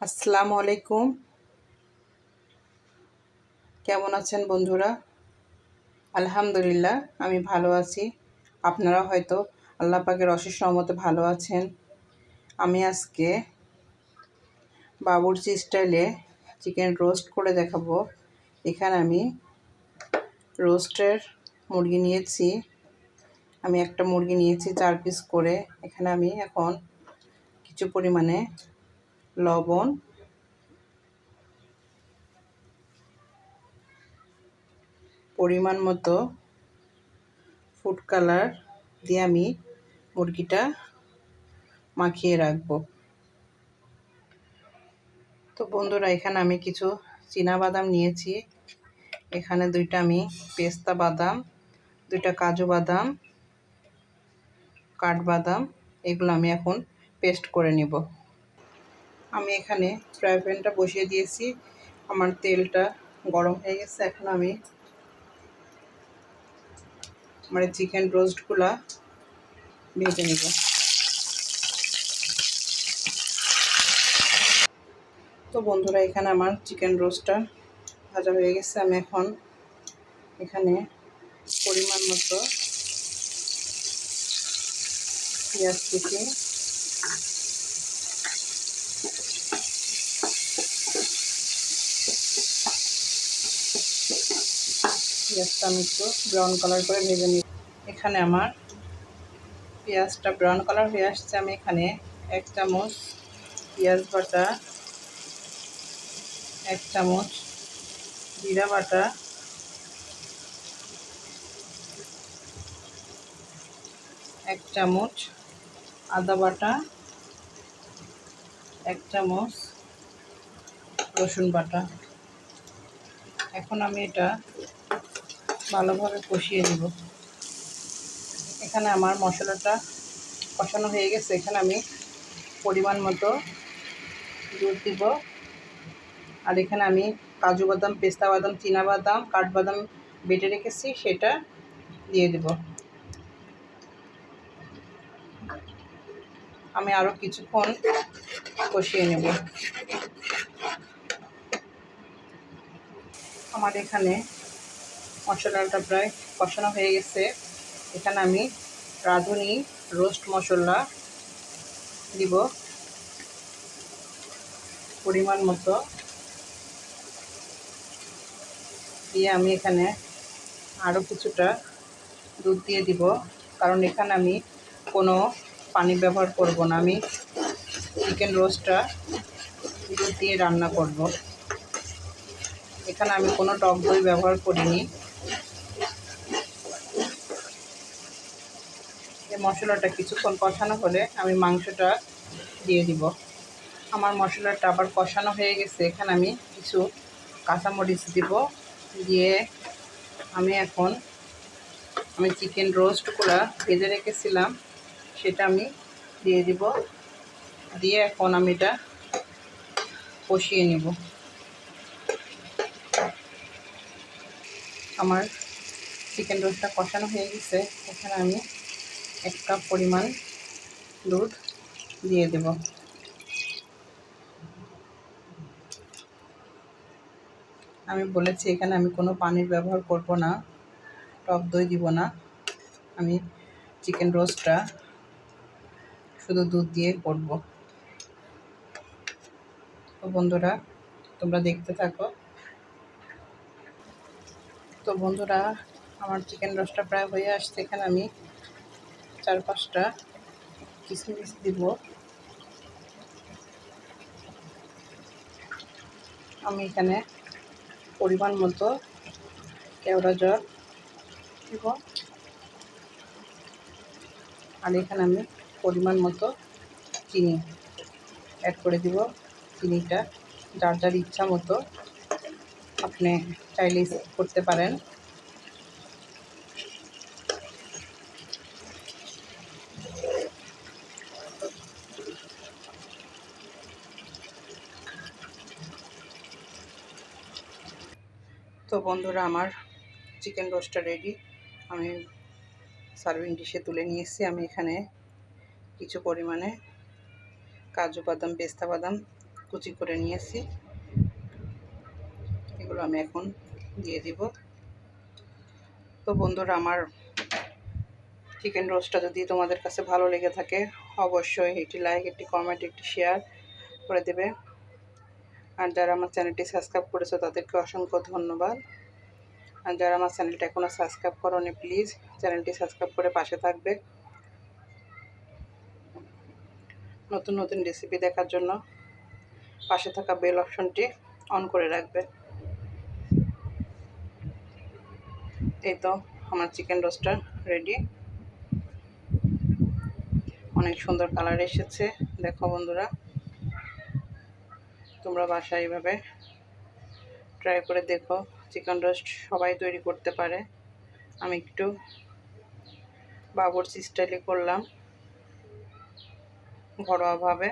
আসসালামু আলাইকুম। কেমন আছেন বন্ধুরা? আলহামদুলিল্লাহ আমি ভালো আছি। আপনারা হয়তো আল্লাহ পাকের অশেষ রহমতে ভালো আছেন। আমি আজকে বাবুর্চি স্টাইলে চিকেন রোস্ট করে দেখাবো। এখানে আমি রোস্টের মুরগি নিয়েছি। আমি একটা মুরগি নিয়েছি 4 পিস করে। এখানে আমি এখন কিছু পরিমাণে লবণ, পরিমাণ মতো ফুড কালার দিয়ে আমি মুরগিটা মাখিয়ে রাখবো। তো বন্ধুরা, এখানে আমি কিছু বাদাম নিয়েছি। এখানে 2টা আমি পেস্তা বাদাম, 2টা কাজু বাদাম, কাঠবাদাম, এগুলো আমি এখন পেস্ট করে নিব। আমি এখানে ফ্রাই প্যানটা বসিয়ে দিয়েছি। আমার তেলটা গরম হয়ে গেছে। এখন আমি আমার চিকেন রোস্টগুলা ভেজে নিব। তো বন্ধুরা, এখানে আমার চিকেন রোস্টটা ভাজা হয়ে গেছে। আমি এখন এখানে পরিমাণ মতো পেঁয়াজ কুচি, পেঁয়াজটা আমি একটু ব্রাউন কালার করে ভেজে নিই। এখানে আমার পেঁয়াজটা ব্রাউন কালার হয়ে আসছে। আমি এখানে 1 চামচ পেঁয়াজ বাটা, 1 চামচ জিরা বাটা, 1 চামচ আদা বাটা, 1 চামচ রসুন বাটা। এখন আমি এটা ভালোভাবে কষিয়ে নেব। এখানে আমার মশলাটা কষানো হয়ে গেছে। এখানে আমি পরিমাণ মতো দুধ দিব। আর এখানে আমি কাজু বাদাম, পেস্তা বাদাম, বাদাম, কাঠবাদাম বেটে রেখেছি, সেটা দিয়ে দেব। আমি আরও কিছুক্ষণ কষিয়ে নেব। আমার এখানে মশলাটা প্রায় কষানো হয়ে গেছে। এখানে আমি রাঁধুনি রোস্ট মশলা দিব পরিমাণ মতো, দিয়ে আমি এখানে আরও কিছুটা দুধ দিয়ে দিব। কারণ এখানে আমি কোনো পানি ব্যবহার করব না। আমি চিকেন রোস্টটা দুধ দিয়ে রান্না করব। এখানে আমি কোনো টক দই ব্যবহার করিনি। এই মশলাটা কিছুক্ষণ কষানো হলে আমি মাংসটা দিয়ে দিব। আমার মশলাটা আবার কষানো হয়ে গেছে। এখানে আমি কিছু কাঁচামরিচ দিব। দিয়ে আমি এখন চিকেন রোস্টগুলো ভেজে রেখেছিলাম, সেটা আমি দিয়ে দিব। দিয়ে এখন আমি এটা কষিয়ে নেব। আমার চিকেন রোস্টটা কষানো হয়ে গেছে। এখানে আমি 1 কাপ পরিমাণ দুধ দিয়ে দেব। আমি বলেছি এখানে আমি কোনো পানির ব্যবহার করব না, টক দই দিব না। আমি চিকেন রোস্টটা শুধু দুধ দিয়ে করব। তো বন্ধুরা, তোমরা দেখতে থাকো। তো বন্ধুরা, আমার চিকেন রোস্টটা প্রায় হয়ে আসছে। এখানে আমি 4-5টা কিশমিশ দিব। আমি এখানে পরিমাণ মতো কেওড়া জল দিব। আর এখানে আমি পরিমাণ মতো চিনি অ্যাড করে দিব। চিনিটা যার যার ইচ্ছা মতো আপনি চাইলে করতে পারেন। তো বন্ধুরা, আমার চিকেন রোস্টটা রেডি। আমি সার্ভিং ডিশে তুলে নিয়েছি। আমি এখানে কিছু পরিমাণে কাজু বাদাম, পেস্তা বাদাম কুচি করে নিয়েছি, এগুলো আমি এখন দিয়ে দিব। তো বন্ধুরা, আমার চিকেন রোস্টটা যদি তোমাদের কাছে ভালো লেগে থাকে অবশ্যই একটি লাইক, একটি কমেন্ট, একটি শেয়ার করে দেবে। আর যারা আমার চ্যানেলটি সাবস্ক্রাইব করেছো তাদেরকে অসংখ্য ধন্যবাদ। আর যারা আমার চ্যানেলটা এখনও সাবস্ক্রাইব করোনি প্লিজ চ্যানেলটি সাবস্ক্রাইব করে পাশে থাকবে। নতুন নতুন রেসিপি দেখার জন্য পাশে থাকা বেল অপশনটি অন করে রাখবে। এই তো আমার চিকেন রোস্টটা রেডি, অনেক সুন্দর কালার এসেছে। দেখো বন্ধুরা, তোমরা বাসায় এইভাবে ট্রাই করে দেখো। চিকেন রোস্ট সবাই তৈরি করতে পারে, আমি একটু বাবুর্চি স্টাইলে করলাম ঘরোয়াভাবে।